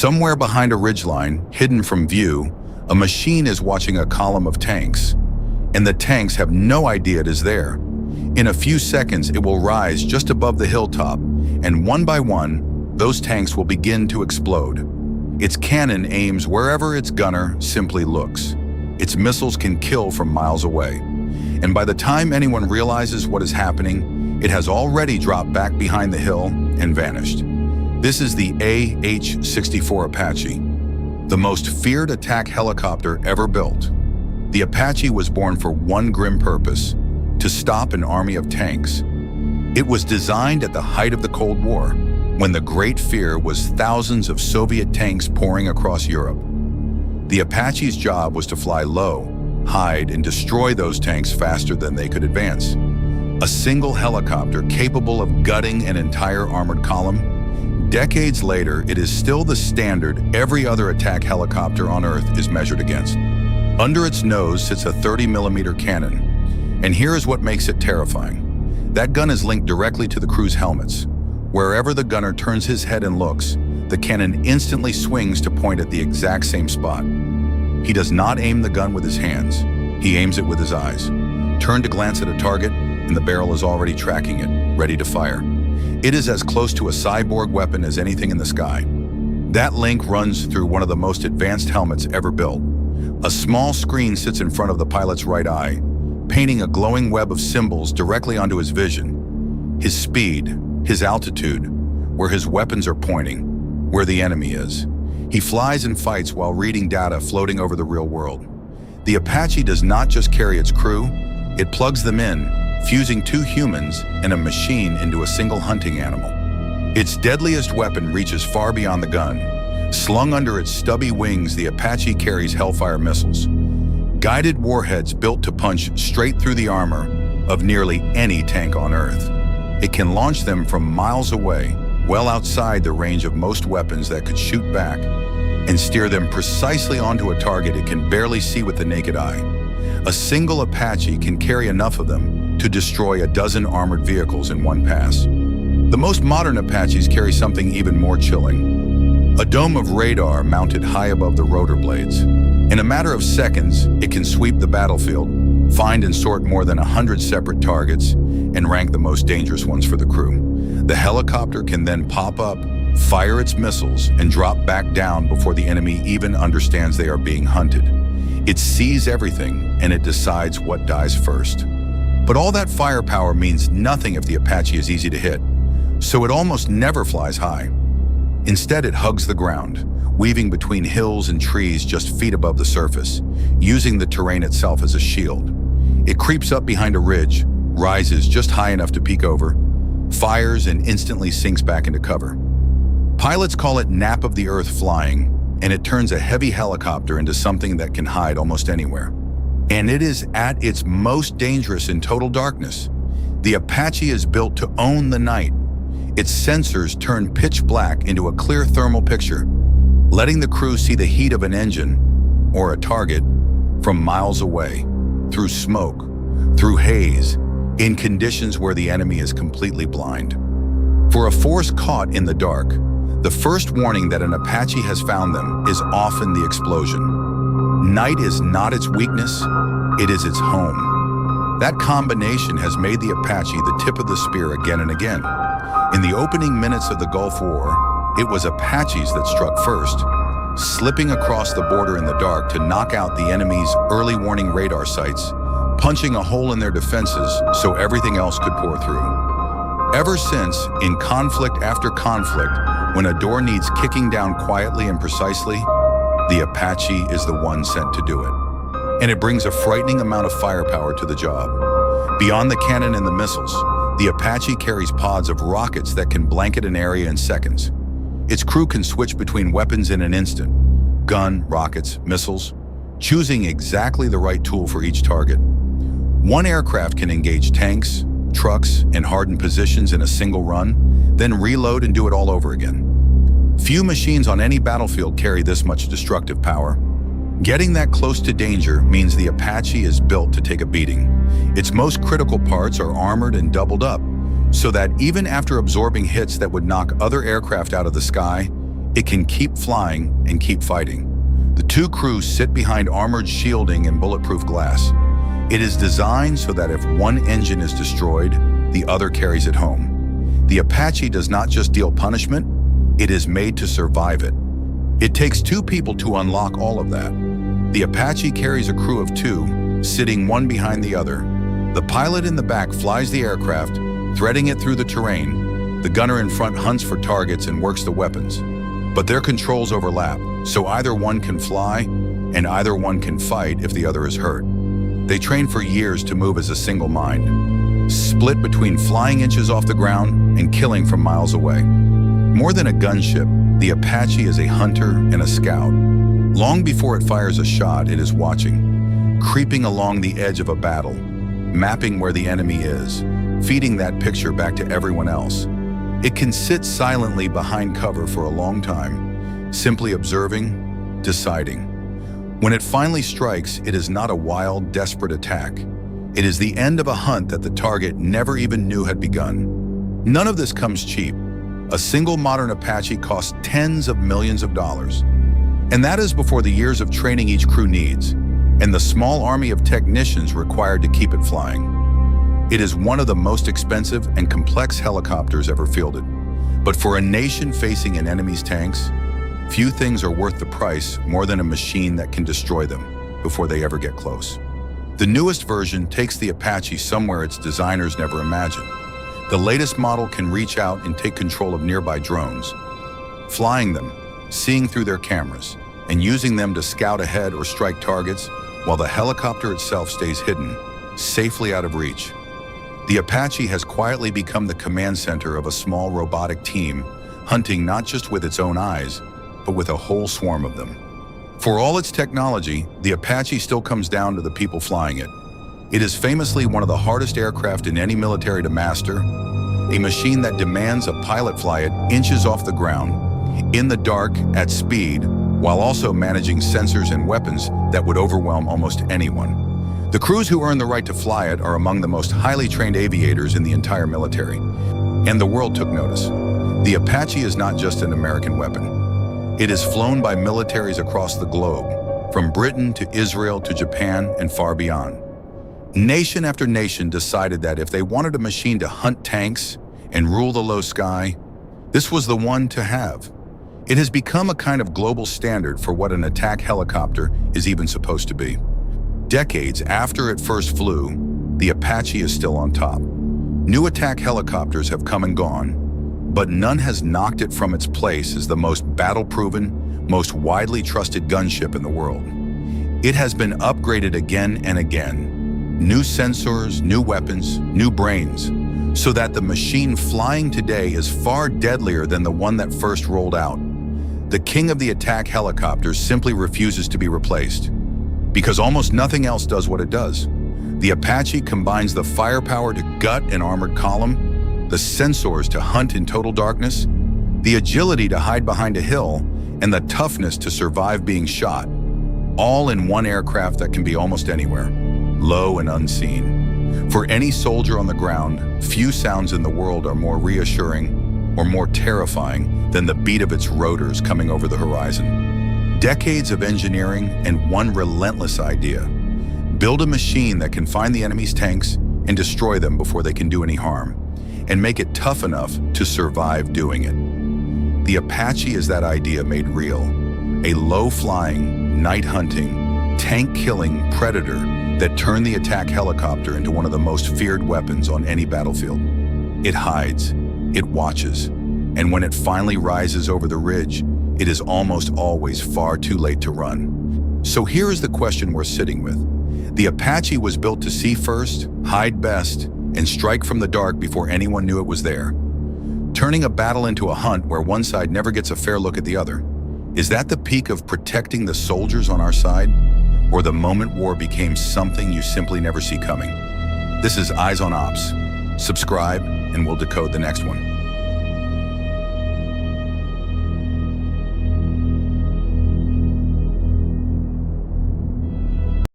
Somewhere behind a ridgeline, hidden from view, a machine is watching a column of tanks, and the tanks have no idea it is there. In a few seconds, it will rise just above the hilltop, and one by one, those tanks will begin to explode. Its cannon aims wherever its gunner simply looks. Its missiles can kill from miles away. And by the time anyone realizes what is happening, it has already dropped back behind the hill and vanished. This is the AH-64 Apache, the most feared attack helicopter ever built. The Apache was born for one grim purpose: to stop an army of tanks. It was designed at the height of the Cold War, when the great fear was thousands of Soviet tanks pouring across Europe. The Apache's job was to fly low, hide, and destroy those tanks faster than they could advance. A single helicopter capable of gutting an entire armored column. Decades later, it is still the standard every other attack helicopter on Earth is measured against. Under its nose sits a 30mm cannon, and here is what makes it terrifying. That gun is linked directly to the crew's helmets. Wherever the gunner turns his head and looks, the cannon instantly swings to point at the exact same spot. He does not aim the gun with his hands. He aims it with his eyes. Turn to glance at a target, and the barrel is already tracking it, ready to fire. It is as close to a cyborg weapon as anything in the sky. That link runs through one of the most advanced helmets ever built. A small screen sits in front of the pilot's right eye, painting a glowing web of symbols directly onto his vision. His speed, his altitude, where his weapons are pointing, where the enemy is. He flies and fights while reading data floating over the real world. The Apache does not just carry its crew, it plugs them in, fusing two humans and a machine into a single hunting animal. Its deadliest weapon reaches far beyond the gun. Slung under its stubby wings, the Apache carries Hellfire missiles, guided warheads built to punch straight through the armor of nearly any tank on Earth. It can launch them from miles away, well outside the range of most weapons that could shoot back, and steer them precisely onto a target it can barely see with the naked eye. A single Apache can carry enough of them to destroy a dozen armored vehicles in one pass. The most modern Apaches carry something even more chilling: a dome of radar mounted high above the rotor blades. In a matter of seconds, it can sweep the battlefield, find and sort more than 100 separate targets, and rank the most dangerous ones for the crew. The helicopter can then pop up, fire its missiles, and drop back down before the enemy even understands they are being hunted. It sees everything, and it decides what dies first. But all that firepower means nothing if the Apache is easy to hit, so it almost never flies high. Instead, it hugs the ground, weaving between hills and trees just feet above the surface, using the terrain itself as a shield. It creeps up behind a ridge, rises just high enough to peek over, fires, and instantly sinks back into cover. Pilots call it nap of the earth flying, and it turns a heavy helicopter into something that can hide almost anywhere. And it is at its most dangerous in total darkness. The Apache is built to own the night. Its sensors turn pitch black into a clear thermal picture, letting the crew see the heat of an engine, or a target, from miles away, through smoke, through haze, in conditions where the enemy is completely blind. For a force caught in the dark, the first warning that an Apache has found them is often the explosion. Night is not its weakness, it is its home. That combination has made the Apache the tip of the spear again and again. In the opening minutes of the Gulf War, it was Apaches that struck first, slipping across the border in the dark to knock out the enemy's early warning radar sites, punching a hole in their defenses so everything else could pour through. Ever since, in conflict after conflict, when a door needs kicking down quietly and precisely, the Apache is the one sent to do it. And it brings a frightening amount of firepower to the job. Beyond the cannon and the missiles, the Apache carries pods of rockets that can blanket an area in seconds. Its crew can switch between weapons in an instant: gun, rockets, missiles, choosing exactly the right tool for each target. One aircraft can engage tanks, trucks, and hardened positions in a single run, then reload and do it all over again. Few machines on any battlefield carry this much destructive power. Getting that close to danger means the Apache is built to take a beating. Its most critical parts are armored and doubled up, so that even after absorbing hits that would knock other aircraft out of the sky, It can keep flying and keep fighting. The two crews sit behind armored shielding and bulletproof glass. It is designed so that if one engine is destroyed, the other carries it home. The Apache does not just deal punishment, it is made to survive it. It takes two people to unlock all of that. The Apache carries a crew of two, sitting one behind the other. The pilot in the back flies the aircraft, threading it through the terrain. The gunner in front hunts for targets and works the weapons. But their controls overlap, so either one can fly and either one can fight if the other is hurt. They train for years to move as a single mind, split between flying inches off the ground and killing from miles away. More than a gunship, the Apache is a hunter and a scout. Long before it fires a shot, it is watching, creeping along the edge of a battle, mapping where the enemy is, feeding that picture back to everyone else. It can sit silently behind cover for a long time, simply observing, deciding. When it finally strikes, it is not a wild, desperate attack. It is the end of a hunt that the target never even knew had begun. None of this comes cheap. A single modern Apache costs tens of millions of dollars. And that is before the years of training each crew needs, and the small army of technicians required to keep it flying. It is one of the most expensive and complex helicopters ever fielded. But for a nation facing an enemy's tanks, few things are worth the price more than a machine that can destroy them before they ever get close. The newest version takes the Apache somewhere its designers never imagined. The latest model can reach out and take control of nearby drones, flying them, seeing through their cameras, and using them to scout ahead or strike targets while the helicopter itself stays hidden, safely out of reach. The Apache has quietly become the command center of a small robotic team, hunting not just with its own eyes, but with a whole swarm of them. For all its technology, the Apache still comes down to the people flying it. It is famously one of the hardest aircraft in any military to master, a machine that demands a pilot fly it inches off the ground, in the dark, at speed, while also managing sensors and weapons that would overwhelm almost anyone. The crews who earn the right to fly it are among the most highly trained aviators in the entire military, and the world took notice. The Apache is not just an American weapon. It is flown by militaries across the globe, from Britain to Israel to Japan and far beyond. Nation after nation decided that if they wanted a machine to hunt tanks and rule the low sky, this was the one to have. It has become a kind of global standard for what an attack helicopter is even supposed to be. Decades after it first flew, the Apache is still on top. New attack helicopters have come and gone, but none has knocked it from its place as the most battle-proven, most widely trusted gunship in the world. It has been upgraded again and again. New sensors, new weapons, new brains, so that the machine flying today is far deadlier than the one that first rolled out. The king of the attack helicopters simply refuses to be replaced, because almost nothing else does what it does. The Apache combines the firepower to gut an armored column, the sensors to hunt in total darkness, the agility to hide behind a hill, and the toughness to survive being shot, all in one aircraft that can be almost anywhere, low and unseen. For any soldier on the ground, few sounds in the world are more reassuring or more terrifying than the beat of its rotors coming over the horizon. Decades of engineering and one relentless idea: build a machine that can find the enemy's tanks and destroy them before they can do any harm, and make it tough enough to survive doing it. The Apache is that idea made real, a low-flying, night-hunting, tank-killing predator that turned the attack helicopter into one of the most feared weapons on any battlefield. It hides, it watches, and when it finally rises over the ridge, it is almost always far too late to run. So here is the question we're sitting with. The Apache was built to see first, hide best, and strike from the dark before anyone knew it was there, turning a battle into a hunt where one side never gets a fair look at the other. Is that the peak of protecting the soldiers on our side? Or the moment war became something you simply never see coming? This is Eyes on Ops. Subscribe and we'll decode the next one.